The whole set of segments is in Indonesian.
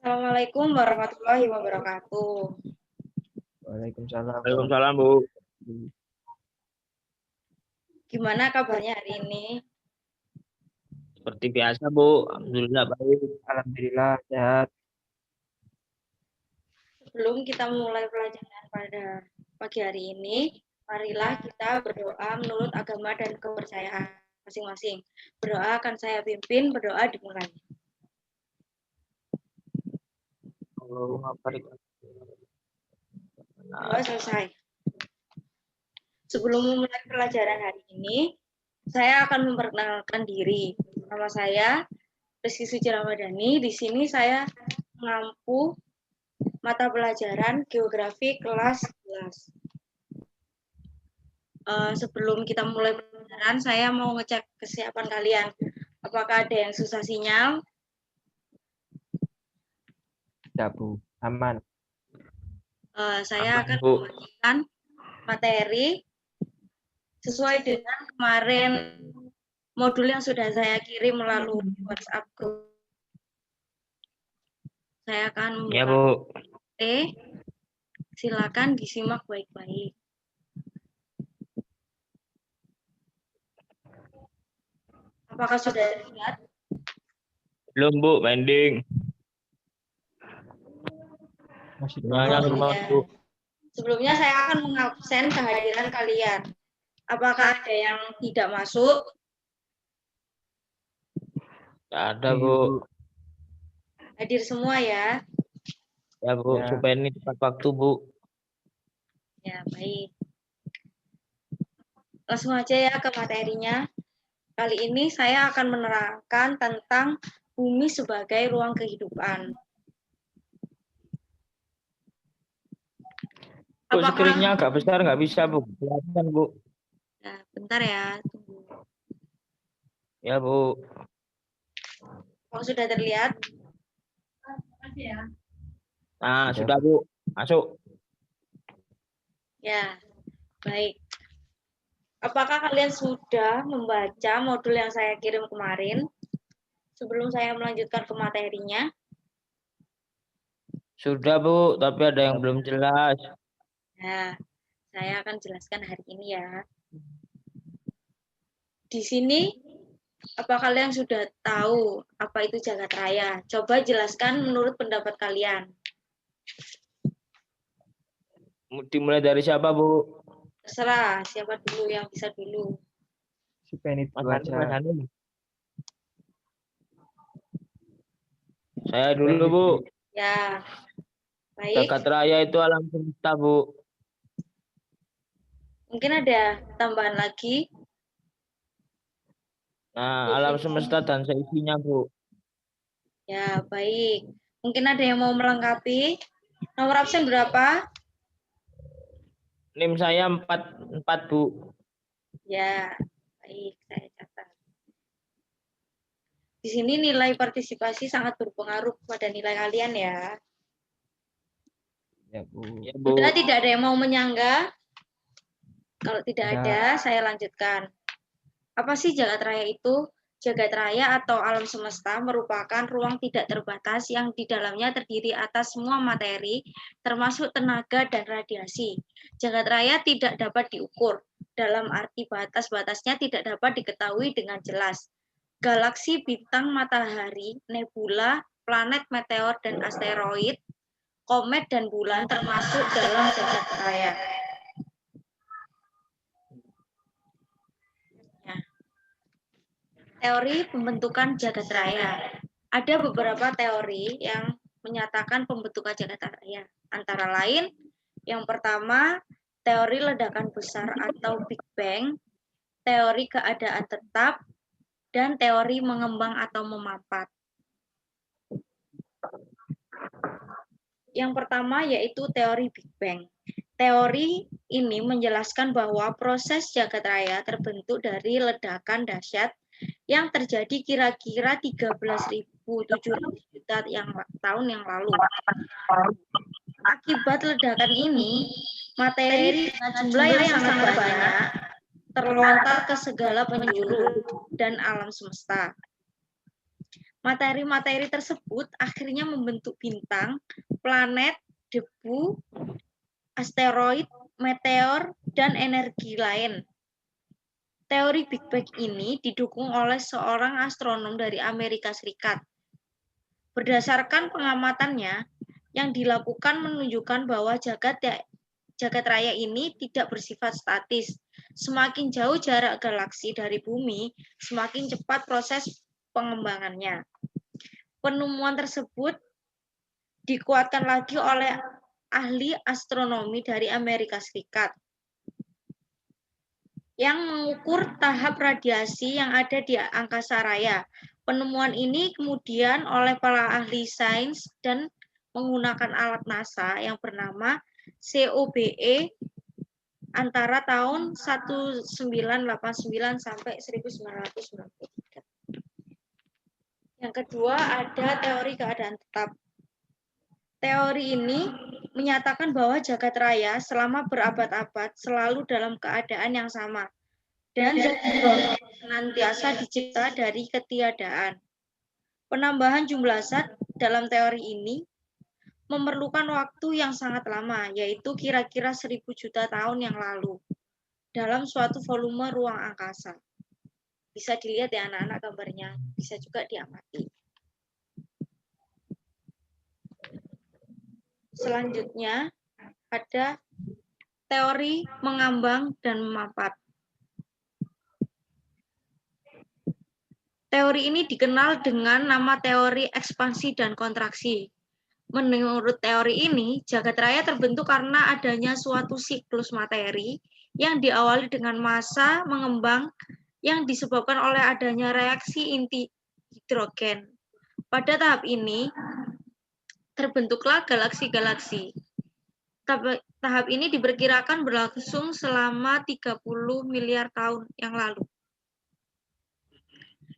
Assalamualaikum warahmatullahi wabarakatuh. Waalaikumsalam. Waalaikumsalam, Bu. Gimana kabarnya hari ini? Seperti biasa, Bu. Alhamdulillah baik. Alhamdulillah sehat. Sebelum kita mulai pelajaran pada pagi hari ini, marilah kita berdoa menurut agama dan kepercayaan masing-masing. Berdoa akan saya pimpin, berdoa dimulai. Allahumma barik. Berdoa selesai. Sebelum memulai pelajaran hari ini, saya akan memperkenalkan diri. Nama saya Rizky Suci Ramadhani. Di sini saya mengampu mata pelajaran Geografi kelas 11. Sebelum kita mulai pelajaran, saya mau ngecek kesiapan kalian. Apakah ada yang susah sinyal? Tidak, Bu. Aman. Saya Aman, akan Bu. membagikan materi sesuai dengan kemarin modul yang sudah saya kirim melalui WhatsApp group. Saya akan Ya, membuka Bu. silakan disimak baik-baik. Apakah sudah terlihat? Belum, Bu. Pending. Masih Sinyalnya lemah, Ya. Bu. Sebelumnya saya akan mengabsen kehadiran kalian. Apakah ada yang tidak masuk? Tidak ada, Bu. Hadir semua ya. Ya, Bu. Ya. Supaya ini tepat waktu, Bu. Ya, baik. Langsung aja ya ke materinya. Kali ini saya akan menerangkan tentang bumi sebagai ruang kehidupan. Bu, Apakah screen-nya agak besar, nggak bisa, Bu. Kelihatan, Bu. ya, bentar ya, tunggu. Ya, Bu. Kalau sudah terlihat? Nah, Sudah. sudah, Bu. Masuk. Ya, baik. Apakah kalian sudah membaca modul yang saya kirim kemarin? Sebelum saya melanjutkan ke materinya. Sudah, Bu. Tapi ada yang belum jelas. Nah, saya akan jelaskan hari ini ya. Di sini, apa kalian sudah tahu apa itu jagat raya? Coba jelaskan menurut pendapat kalian. Dimulai dari siapa, Bu? Terserah, siapa dulu yang bisa dulu. Si Penit Mas dulu Hanum, aja. Mas Hanum. Saya dulu, Bu. Ya, baik. Jagat raya itu alam semesta, Bu. Mungkin ada tambahan lagi. Nah, alam semesta dan seisinya, Bu. Ya, baik. Mungkin ada yang mau melengkapi. Nomor absen berapa? NIM saya 44, Bu. Ya, baik. Saya catat. Di sini nilai partisipasi sangat berpengaruh pada nilai kalian ya. Ya, Bu. Ya, Bu. Sudah tidak ada yang mau menyangga? Kalau tidak Tidak. ada, saya lanjutkan. Apa sih jagat raya itu? Jagat raya atau alam semesta merupakan ruang tidak terbatas yang di dalamnya terdiri atas semua materi, termasuk tenaga dan radiasi. Jagat raya tidak dapat diukur, dalam arti batas-batasnya tidak dapat diketahui dengan jelas. Galaksi, bintang, matahari, nebula, planet, meteor, dan asteroid, komet, dan bulan termasuk dalam jagat raya. Teori pembentukan jagat raya. Ada beberapa teori yang menyatakan pembentukan jagat raya. Antara lain, yang pertama, teori ledakan besar atau Big Bang, teori keadaan tetap, dan teori mengembang atau memapat. Yang pertama yaitu teori Big Bang. Teori ini menjelaskan bahwa proses jagat raya terbentuk dari ledakan dahsyat yang terjadi kira-kira 13.700 tahun yang lalu. Akibat ledakan ini, materi dengan jumlah yang sangat banyak terlontar ke segala penjuru dan alam semesta. Materi-materi tersebut akhirnya membentuk bintang, planet, debu, asteroid, meteor, dan energi lain. Teori Big Bang ini didukung oleh seorang astronom dari Amerika Serikat. Berdasarkan pengamatannya, yang dilakukan menunjukkan bahwa jagat raya ini tidak bersifat statis. Semakin jauh jarak galaksi dari bumi, semakin cepat proses pengembangannya. Penemuan tersebut dikuatkan lagi oleh ahli astronomi dari Amerika Serikat yang mengukur tahap radiasi yang ada di angkasa raya. Penemuan ini kemudian oleh para ahli sains dan menggunakan alat NASA yang bernama COBE antara tahun 1989 sampai 1993. Yang kedua ada teori keadaan tetap. Teori ini menyatakan bahwa jagat raya selama berabad-abad selalu dalam keadaan yang sama dan senantiasa dicipta dari ketiadaan. Penambahan jumlah zat dalam teori ini memerlukan waktu yang sangat lama, yaitu kira-kira 1000 juta tahun yang lalu, dalam suatu volume ruang angkasa. Bisa dilihat ya anak-anak gambarnya, bisa juga diamati. Selanjutnya ada teori mengambang dan memapat. Teori ini dikenal dengan nama teori ekspansi dan kontraksi. Menurut teori ini, jagat raya terbentuk karena adanya suatu siklus materi yang diawali dengan massa mengembang yang disebabkan oleh adanya reaksi inti hidrogen. Pada tahap ini, terbentuklah galaksi-galaksi. Tahap ini diperkirakan berlangsung selama 30 miliar tahun yang lalu.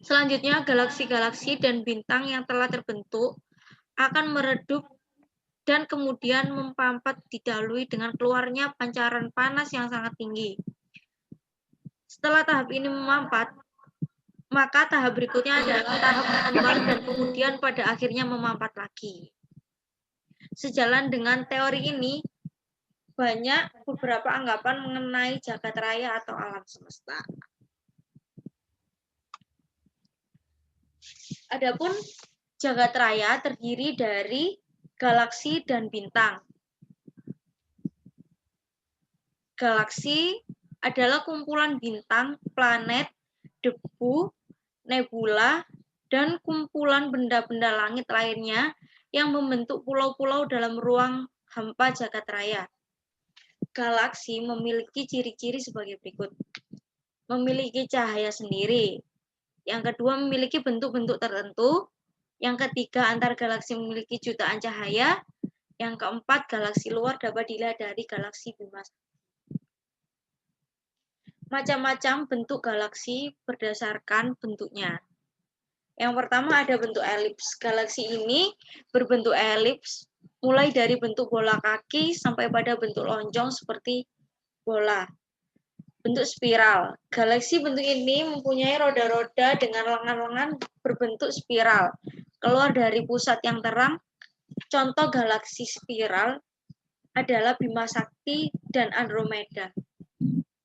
Selanjutnya, galaksi-galaksi dan bintang yang telah terbentuk akan meredup dan kemudian mempampat didahului dengan keluarnya pancaran panas yang sangat tinggi. Setelah tahap ini memampat, maka tahap berikutnya adalah tahap mengembang dan kemudian pada akhirnya memampat lagi. Sejalan dengan teori ini, banyak beberapa anggapan mengenai jagat raya atau alam semesta. Adapun jagat raya terdiri dari galaksi dan bintang. Galaksi adalah kumpulan bintang, planet, debu, nebula, dan kumpulan benda-benda langit lainnya yang membentuk pulau-pulau dalam ruang hampa jagat raya. Galaksi memiliki ciri-ciri sebagai berikut. Memiliki cahaya sendiri. Yang kedua, memiliki bentuk-bentuk tertentu. Yang ketiga, antar galaksi memiliki jutaan cahaya. Yang keempat, galaksi luar dapat dilihat dari galaksi Bima Sakti. Macam-macam bentuk galaksi berdasarkan bentuknya. Yang pertama ada bentuk elips. Galaksi ini berbentuk elips, mulai dari bentuk bola kaki sampai pada bentuk lonjong seperti bola. Bentuk spiral. Galaksi bentuk ini mempunyai roda-roda dengan lengan-lengan berbentuk spiral. Keluar dari pusat yang terang. Contoh galaksi spiral adalah Bima Sakti dan Andromeda.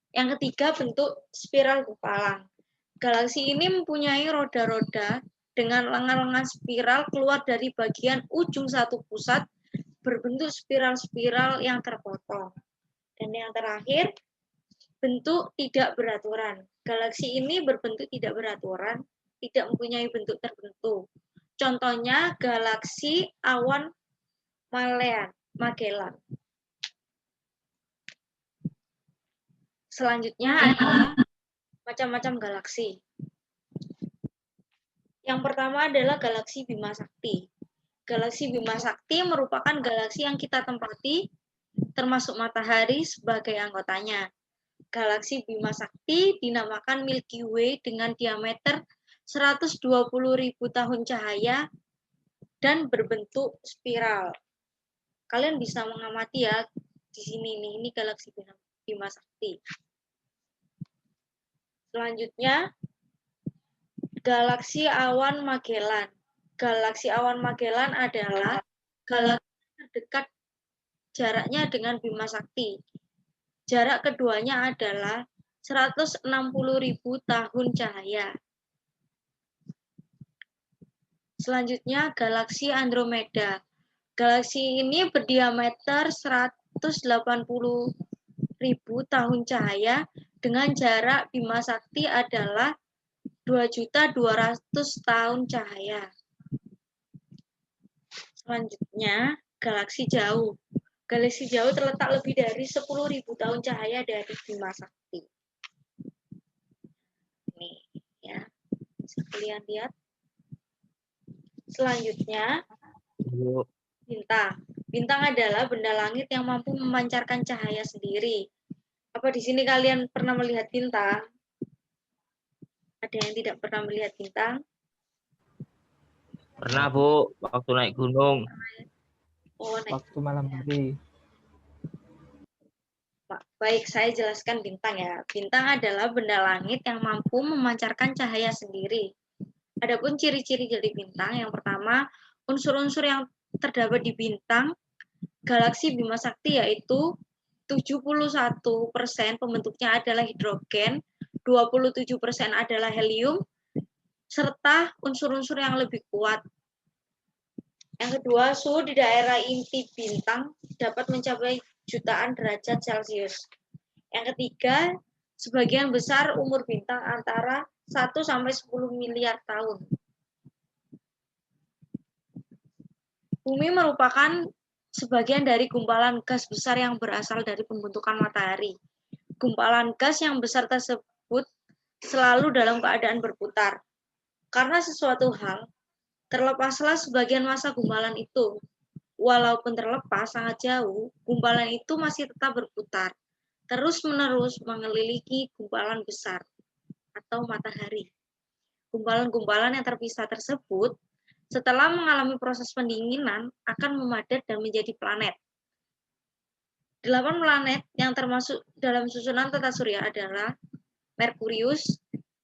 Yang ketiga, bentuk spiral gumpalang. Galaksi ini mempunyai roda-roda dengan lengan-lengan spiral keluar dari bagian ujung satu pusat berbentuk spiral-spiral yang terpotong. Dan yang terakhir, bentuk tidak beraturan. Galaksi ini berbentuk tidak beraturan, tidak mempunyai bentuk tertentu. Contohnya galaksi awan Magellan. Selanjutnya ada macam-macam galaksi. Yang pertama adalah galaksi Bima Sakti. Galaksi Bima Sakti merupakan galaksi yang kita tempati, termasuk matahari sebagai anggotanya. Galaksi Bima Sakti dinamakan Milky Way dengan diameter 120.000 tahun cahaya dan berbentuk spiral. Kalian bisa mengamati ya di sini nih, ini galaksi Bima Sakti. Selanjutnya, galaksi awan Magellan. Galaksi awan Magellan adalah galaksi terdekat jaraknya dengan Bima Sakti. Jarak keduanya adalah 160.000 tahun cahaya. Selanjutnya, galaksi Andromeda. Galaksi ini berdiameter 180.000 tahun cahaya dengan jarak Bima Sakti adalah 2.200.000 tahun cahaya. Selanjutnya, galaksi jauh. Galaksi jauh terletak lebih dari 10.000 tahun cahaya dari Bima Sakti. Nih, ya. Sekalian lihat. Selanjutnya, Bu. bintang. Bintang adalah benda langit yang mampu memancarkan cahaya sendiri. Apa di sini kalian pernah melihat bintang? Ada yang tidak pernah melihat bintang? Pernah, Bu, waktu naik gunung. Oh, Waktu malam hari. baik, saya jelaskan bintang ya. Bintang adalah benda langit yang mampu memancarkan cahaya sendiri. Adapun ciri-ciri dari bintang, yang pertama, unsur-unsur yang terdapat di bintang galaksi Bima Sakti yaitu 71% pembentuknya adalah hidrogen, 27% adalah helium, serta unsur-unsur yang lebih kuat. Yang kedua, suhu di daerah inti bintang dapat mencapai jutaan derajat Celcius. Yang ketiga, sebagian besar umur bintang antara 1 sampai 10 miliar tahun. Bumi merupakan sebagian dari gumpalan gas besar yang berasal dari pembentukan matahari. Gumpalan gas yang besar tersebut selalu dalam keadaan berputar. Karena sesuatu hal, terlepaslah sebagian massa gumpalan itu. Walaupun terlepas sangat jauh, gumpalan itu masih tetap berputar, terus-menerus mengelilingi gumpalan besar atau matahari. Gumpalan-gumpalan yang terpisah tersebut setelah mengalami proses pendinginan akan memadat dan menjadi planet. 8 planet yang termasuk dalam susunan tata surya adalah Merkurius,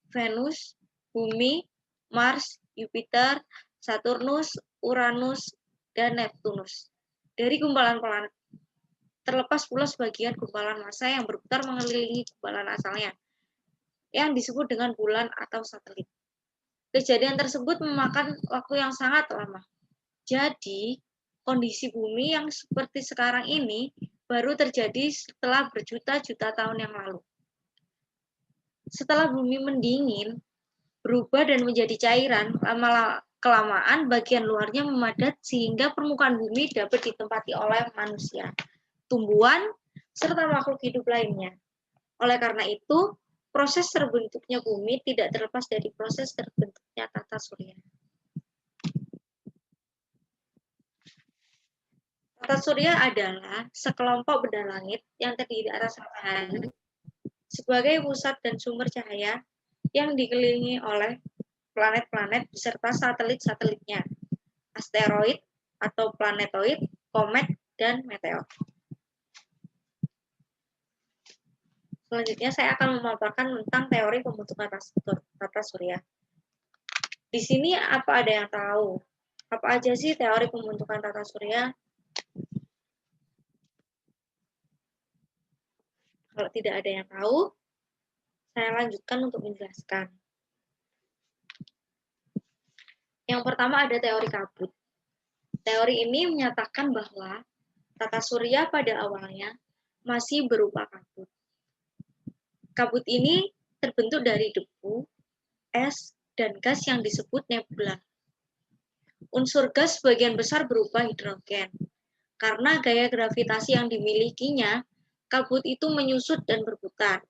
Venus, Bumi, Mars, Jupiter, Saturnus, Uranus, dan Neptunus. Dari gumpalan planet, terlepas pula sebagian gumpalan massa yang berputar mengelilingi gumpalan asalnya, yang disebut dengan bulan atau satelit. Kejadian tersebut memakan waktu yang sangat lama. Jadi, kondisi bumi yang seperti sekarang ini baru terjadi setelah berjuta-juta tahun yang lalu. Setelah bumi mendingin, berubah dan menjadi cairan, lama-kelamaan bagian luarnya memadat sehingga permukaan bumi dapat ditempati oleh manusia, tumbuhan, serta makhluk hidup lainnya. Oleh karena itu, proses terbentuknya bumi tidak terlepas dari proses terbentuknya tata surya. Tata surya adalah sekelompok benda langit yang terdiri atas matahari sebagai pusat dan sumber cahaya yang dikelilingi oleh planet-planet beserta satelit-satelitnya, asteroid atau planetoid, komet, dan meteor. Selanjutnya saya akan memaparkan tentang teori pembentukan tata surya. Di sini apa ada yang tahu? Apa aja sih teori pembentukan tata surya? Kalau tidak ada yang tahu, saya lanjutkan untuk menjelaskan. Yang pertama ada teori kabut. Teori ini menyatakan bahwa tata surya pada awalnya masih berupa kabut. Kabut ini terbentuk dari debu, es, dan gas yang disebut nebula. Unsur gas sebagian besar berupa hidrogen. Karena gaya gravitasi yang dimilikinya, kabut itu menyusut dan berputar.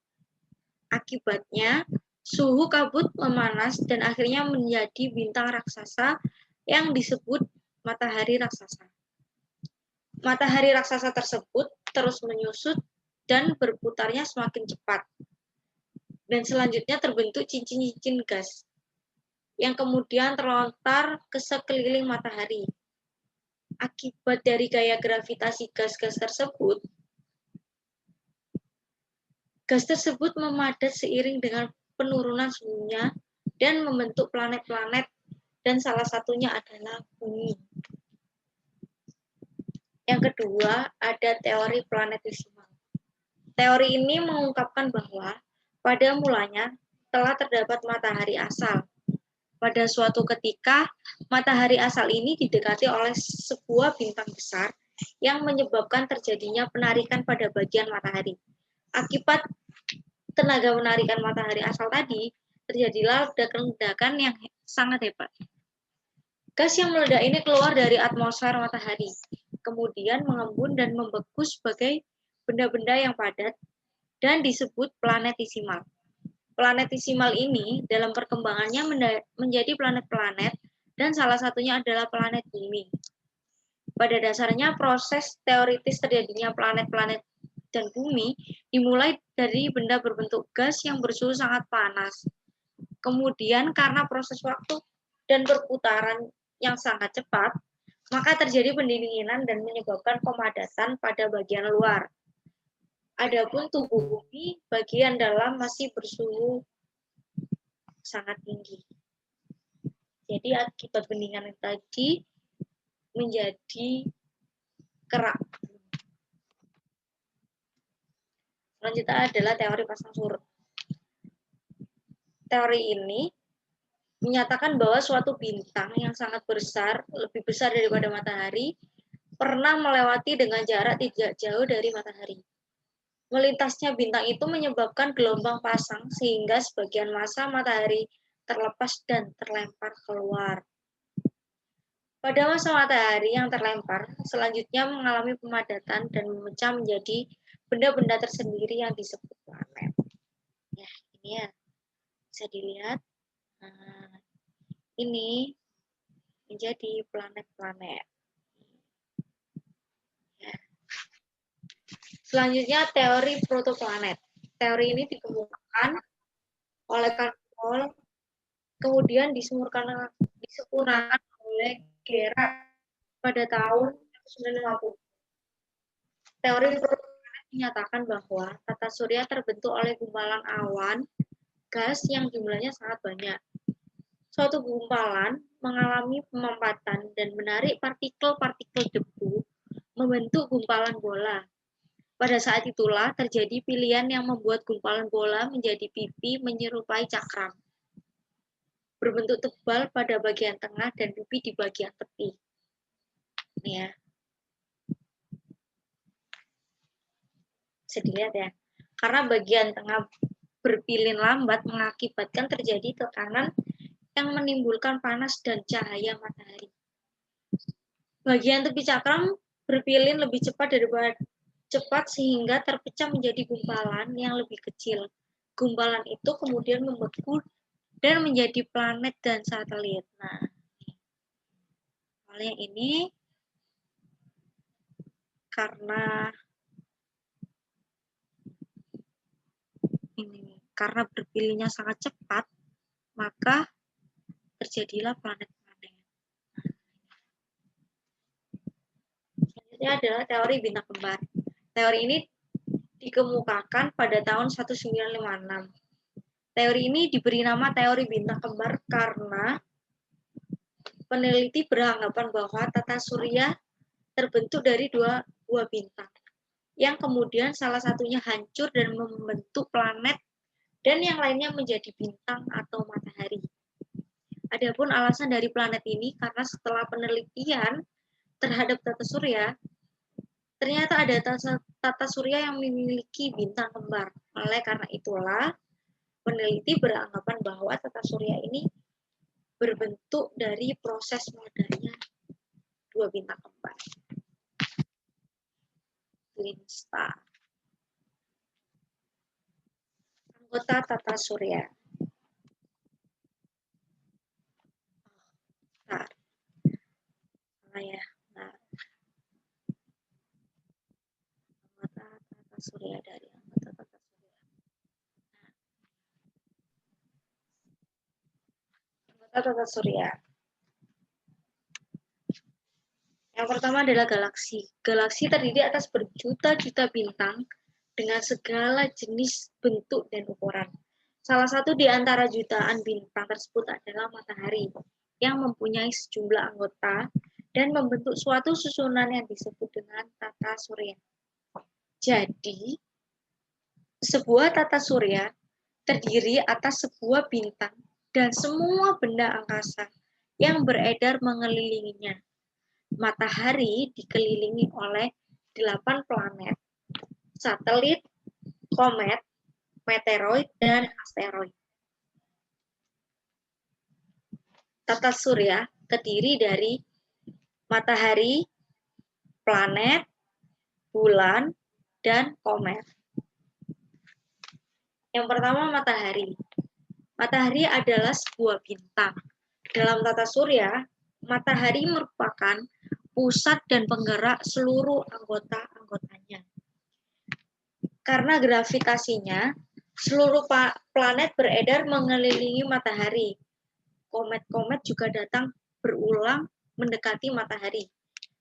Akibatnya, suhu kabut memanas dan akhirnya menjadi bintang raksasa yang disebut matahari raksasa. Matahari raksasa tersebut terus menyusut dan berputarnya semakin cepat. Dan selanjutnya terbentuk cincin-cincin gas yang kemudian terlontar ke sekeliling matahari. Akibat dari gaya gravitasi gas-gas tersebut, gas tersebut memadat seiring dengan penurunan suhunya dan membentuk planet-planet dan salah satunya adalah bumi. Yang kedua, ada teori planetesimal. Teori ini mengungkapkan bahwa pada mulanya telah terdapat matahari asal. Pada suatu ketika, matahari asal ini didekati oleh sebuah bintang besar yang menyebabkan terjadinya penarikan pada bagian matahari. Akibat tenaga menarikan matahari asal tadi, terjadilah ledakan-ledakan yang sangat hebat. Gas yang meledak ini keluar dari atmosfer matahari, kemudian mengembun dan membeku sebagai benda-benda yang padat dan disebut planetesimal. Planetesimal ini dalam perkembangannya menjadi planet-planet dan salah satunya adalah planet bumi. Pada dasarnya proses teoritis terjadinya planet-planet dan bumi dimulai dari benda berbentuk gas yang bersuhu sangat panas. Kemudian karena proses waktu dan perputaran yang sangat cepat, maka terjadi pendinginan dan menyebabkan pemadatan pada bagian luar. Adapun tubuh bumi bagian dalam masih bersuhu sangat tinggi. Jadi akibat pendinginan tadi menjadi kerak. Selanjutnya adalah teori pasang surut. Teori ini menyatakan bahwa suatu bintang yang sangat besar, lebih besar daripada matahari, pernah melewati dengan jarak tidak jauh dari matahari. Melintasnya bintang itu menyebabkan gelombang pasang sehingga sebagian massa matahari terlepas dan terlempar keluar. Pada massa matahari yang terlempar, selanjutnya mengalami pemadatan dan memecah menjadi benda-benda tersendiri yang disebut planet. Ya, ini ya, bisa dilihat. Nah, ini menjadi planet-planet. Ya. Selanjutnya teori protoplanet. Teori ini dikemukakan oleh Carl, kemudian disempurnakan oleh Gerard pada tahun 1950. Teori protoplanet menyatakan bahwa tata surya terbentuk oleh gumpalan awan gas yang jumlahnya sangat banyak. Suatu gumpalan mengalami pemampatan dan menarik partikel-partikel debu membentuk gumpalan bola. Pada saat itulah terjadi pilihan yang membuat gumpalan bola menjadi pipi menyerupai cakram, berbentuk tebal pada bagian tengah dan pipi di bagian tepi. Ini ya. Bisa dilihat ya. Karena bagian tengah berpilin lambat mengakibatkan terjadi tekanan yang menimbulkan panas dan cahaya matahari. Bagian tepi cakram berpilin lebih cepat sehingga terpecah menjadi gumpalan yang lebih kecil. Gumpalan itu kemudian membeku dan menjadi planet dan satelit. Nah, yang ini karena berpilihnya sangat cepat, maka terjadilah planet-planet. Selanjutnya adalah teori bintang kembar. Teori ini dikemukakan pada tahun 1956. Teori ini diberi nama teori bintang kembar karena peneliti beranggapan bahwa tata surya terbentuk dari dua buah bintang, yang kemudian salah satunya hancur dan membentuk planet dan yang lainnya menjadi bintang atau matahari. Adapun alasan dari planet ini karena setelah penelitian terhadap tata surya, ternyata ada tata surya yang memiliki bintang kembar. Oleh karena itulah, peneliti beranggapan bahwa tata surya ini berbentuk dari proses meledaknya dua bintang kembar. Twin star. Anggota tata surya. Nah, ya. Nah, anggota tata surya dari anggota tata surya. Anggota tata surya. Yang pertama adalah galaksi. Galaksi terdiri atas berjuta-juta bintang dengan segala jenis bentuk dan ukuran. Salah satu di antara jutaan bintang tersebut adalah matahari, yang mempunyai sejumlah anggota dan membentuk suatu susunan yang disebut dengan tata surya. Jadi, sebuah tata surya terdiri atas sebuah bintang dan semua benda angkasa yang beredar mengelilinginya. Matahari dikelilingi oleh 8 planet, satelit, komet, meteoroid, dan asteroid. Tata surya terdiri dari matahari, planet, bulan, dan komet. Yang pertama, matahari. Matahari adalah sebuah bintang. Dalam tata surya, matahari merupakan pusat dan penggerak seluruh anggota-anggotanya. Karena gravitasinya, seluruh planet beredar mengelilingi matahari. Komet-komet juga datang berulang mendekati matahari.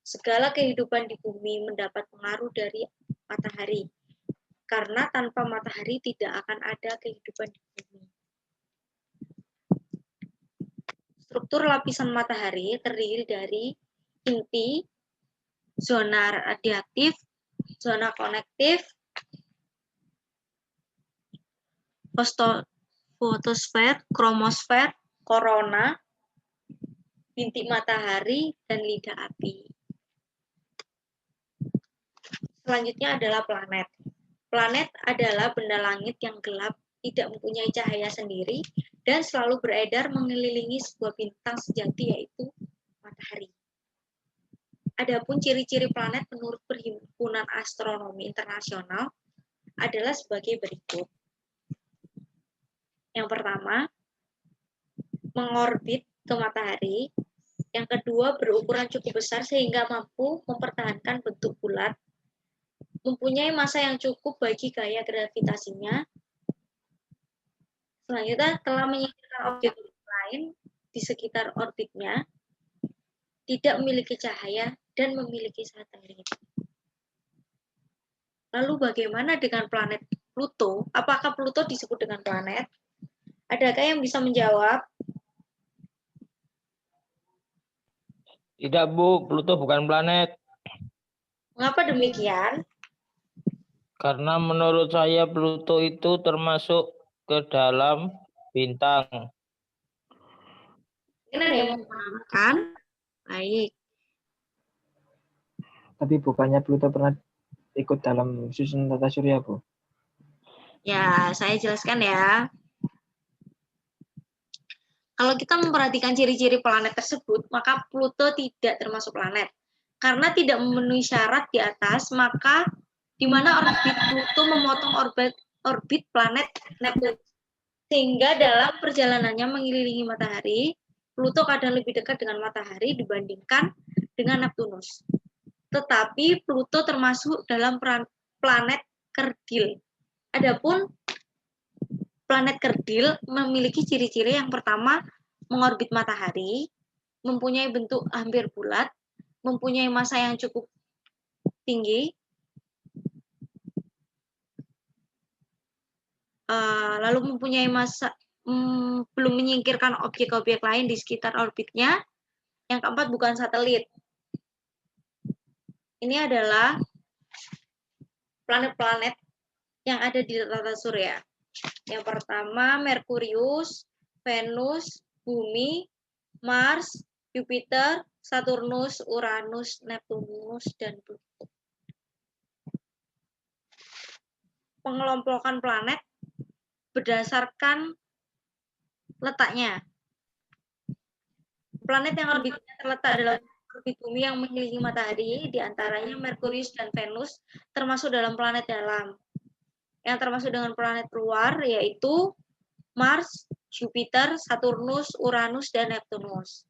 Segala kehidupan di bumi mendapat pengaruh dari matahari. Karena tanpa matahari tidak akan ada kehidupan di bumi. Struktur lapisan matahari terdiri dari inti, zona radiatif, zona konektif, fotosfer, kromosfer, korona, bintik matahari, dan lidah api. Selanjutnya adalah planet. Planet adalah benda langit yang gelap, tidak mempunyai cahaya sendiri, dan selalu beredar mengelilingi sebuah bintang sejati, yaitu matahari. Adapun ciri-ciri planet menurut Perhimpunan Astronomi Internasional adalah sebagai berikut. Yang pertama, mengorbit ke matahari. Yang kedua, berukuran cukup besar sehingga mampu mempertahankan bentuk bulat. Mempunyai massa yang cukup bagi gaya gravitasinya. Selanjutnya, telah menyingkirkan objek lain di sekitar orbitnya, tidak memiliki cahaya, dan memiliki satelit. Lalu bagaimana dengan planet Pluto? Apakah Pluto disebut dengan planet? Adakah yang bisa menjawab? Tidak, Bu. Pluto bukan planet. Mengapa demikian? Karena menurut saya Pluto itu termasuk ke dalam bintang. Ini ada yang mengatakan? Baik. Tapi bukannya Pluto pernah ikut dalam susunan tata surya, Bu? Ya, saya jelaskan ya. Kalau kita memperhatikan ciri-ciri planet tersebut, maka Pluto tidak termasuk planet. Karena tidak memenuhi syarat di atas, maka di mana orbit Pluto memotong orbit planet Neptunus. Sehingga dalam perjalanannya mengelilingi matahari, Pluto kadang lebih dekat dengan matahari dibandingkan dengan Neptunus. Tetapi Pluto termasuk dalam planet kerdil. Adapun planet kerdil memiliki ciri-ciri yang pertama, mengorbit matahari, mempunyai bentuk hampir bulat, mempunyai massa yang cukup tinggi, lalu mempunyai massa belum menyingkirkan objek-objek lain di sekitar orbitnya. Yang keempat, bukan satelit. Ini adalah planet-planet yang ada di tata surya. Yang pertama, Merkurius, Venus, Bumi, Mars, Jupiter, Saturnus, Uranus, Neptunus, dan Pluto. Pengelompokan planet berdasarkan letaknya. Planet yang lebih terletak dalam orbit bumi yang mengelilingi matahari, diantaranya Merkurius dan Venus, termasuk dalam planet dalam. Yang termasuk dengan planet luar, yaitu Mars, Jupiter, Saturnus, Uranus, dan Neptunus.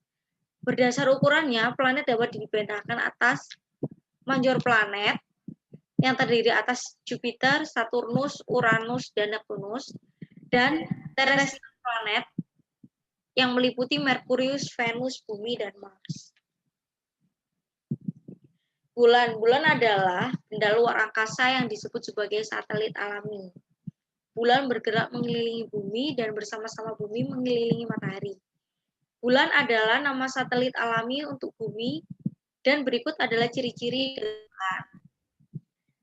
Berdasar ukurannya, planet dapat dibentangkan atas major planet yang terdiri atas Jupiter, Saturnus, Uranus, dan Neptunus, dan terrestrial planet yang meliputi Merkurius, Venus, Bumi, dan Mars. Bulan. Bulan adalah benda luar angkasa yang disebut sebagai satelit alami. Bulan bergerak mengelilingi bumi dan bersama-sama bumi mengelilingi matahari. Bulan adalah nama satelit alami untuk bumi, dan berikut adalah ciri-ciri bulan.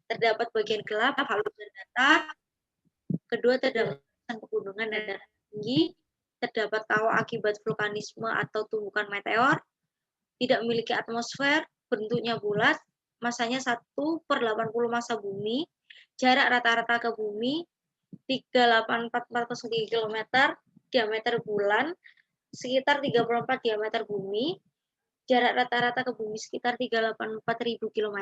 Terdapat bagian gelap, halus dan datar. Kedua, terdapat pegunungan dan dataran tinggi. Terdapat kawah akibat vulkanisme atau tumbukan meteor. Tidak memiliki atmosfer, bentuknya bulat, masanya 1/80 massa bumi, jarak rata-rata ke bumi 384,403 km, diameter bulan sekitar 34 diameter bumi, jarak rata-rata ke bumi sekitar 384.000 km,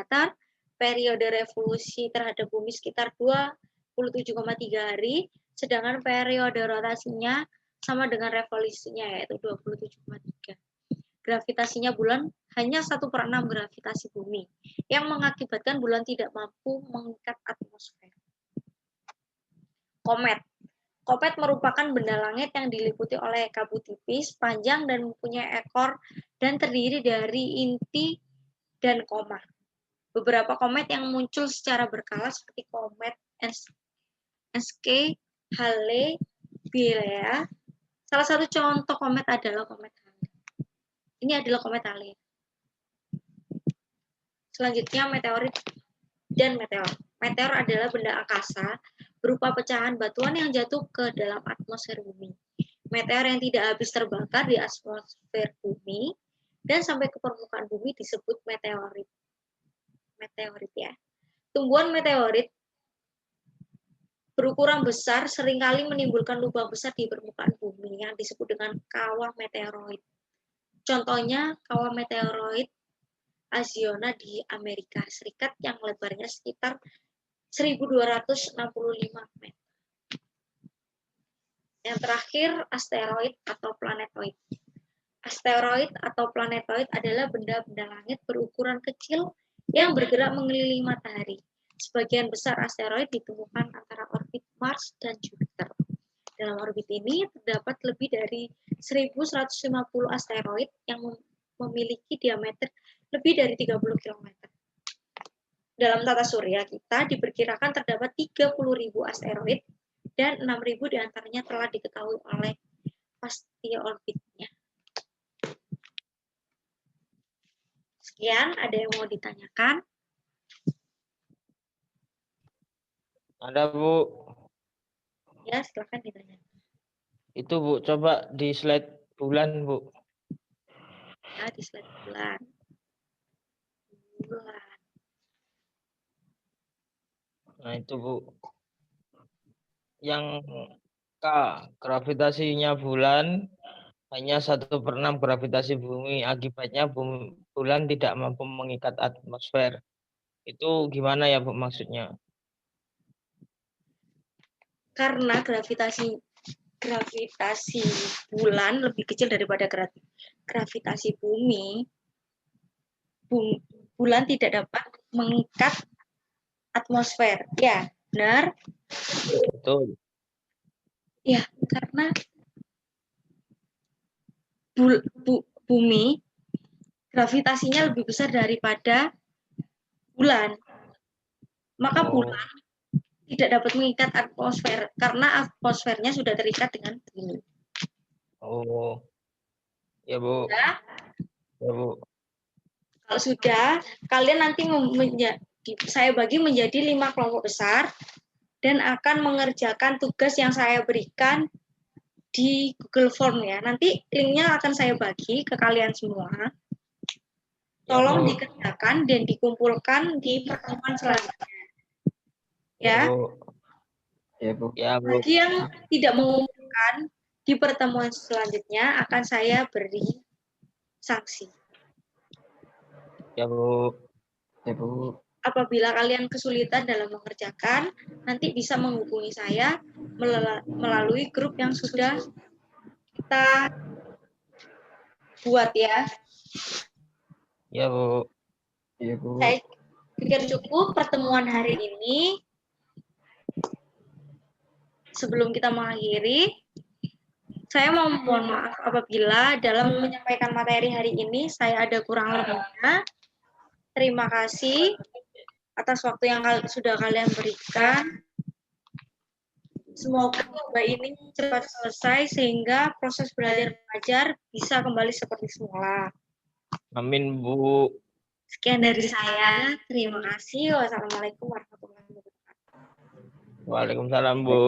periode revolusi terhadap bumi sekitar 27,3 hari, sedangkan periode rotasinya sama dengan revolusinya yaitu 27,3. Gravitasinya bulan hanya 1/6 gravitasi bumi, yang mengakibatkan bulan tidak mampu mengikat atmosfer. Komet. Komet merupakan benda langit yang diliputi oleh kabut tipis, panjang, dan mempunyai ekor dan terdiri dari inti dan koma. Beberapa komet yang muncul secara berkala seperti komet SK Halley Biela. Salah satu contoh komet adalah komet Halley. Ini adalah komet Halley. Selanjutnya meteorit dan meteor. Meteor adalah benda angkasa berupa pecahan batuan yang jatuh ke dalam atmosfer bumi. Meteor yang tidak habis terbakar di atmosfer bumi dan sampai ke permukaan bumi disebut meteorit. Meteorit ya. Tumbuhan meteorit berukuran besar seringkali menimbulkan lubang besar di permukaan bumi yang disebut dengan kawah meteoroid. Contohnya kawah meteoroid Arizona di Amerika Serikat yang lebarnya sekitar 1.265 meter. Yang terakhir, asteroid atau planetoid. Asteroid atau planetoid adalah benda-benda langit berukuran kecil yang bergerak mengelilingi matahari. Sebagian besar asteroid ditemukan antara orbit Mars dan Jupiter. Dalam orbit ini terdapat lebih dari 1.150 asteroid yang memiliki diameter lebih dari 30 km. Dalam tata surya kita diperkirakan terdapat 30.000 asteroid dan 6.000 diantaranya telah diketahui oleh pasti orbitnya. Sekian, ada yang mau ditanyakan? Ada, Bu. Ya, silakan ditanyakan. Itu, Bu, coba di slide bulan, Bu. Ya, di slide bulan. Nah, itu, Bu. Yang K, gravitasinya bulan hanya 1/6 gravitasi bumi. Akibatnya bulan tidak mampu mengikat atmosfer. Itu gimana ya, Bu, maksudnya? Karena gravitasi bulan lebih kecil daripada gravitasi bumi, bulan tidak dapat mengikat atmosfer. Ya, benar? Betul. Ya, karena bumi gravitasinya lebih besar daripada bulan. Maka bulan tidak dapat mengikat atmosfer karena atmosfernya sudah terikat dengan bumi. Oh, ya, Bu. Ya? Ya, Bu. Kalau sudah, kalian nanti saya bagi menjadi 5 kelompok besar dan akan mengerjakan tugas yang saya berikan di Google Form ya. Nanti linknya akan saya bagi ke kalian semua. Tolong dikerjakan dan dikumpulkan di pertemuan selanjutnya. Ya. Ya, Bu. Ya, Bu. Bagi yang tidak mengumpulkan di pertemuan selanjutnya akan saya beri sanksi. Ya, Bu. Ya, Bu. Apabila kalian kesulitan dalam mengerjakan, nanti bisa menghubungi saya melalui grup yang sudah kita buat ya. Ya, Bu. Ya, Bu. Saya pikir cukup pertemuan hari ini. Sebelum kita mengakhiri, saya mohon maaf apabila dalam menyampaikan materi hari ini saya ada kurang lebihnya. Terima kasih atas waktu yang sudah kalian berikan. Semoga lomba ini cepat selesai sehingga proses belajar mengajar bisa kembali seperti semula. Amin, Bu. Sekian dari saya. Terima kasih. Wassalamualaikum warahmatullahi wabarakatuh. Waalaikumsalam, Bu.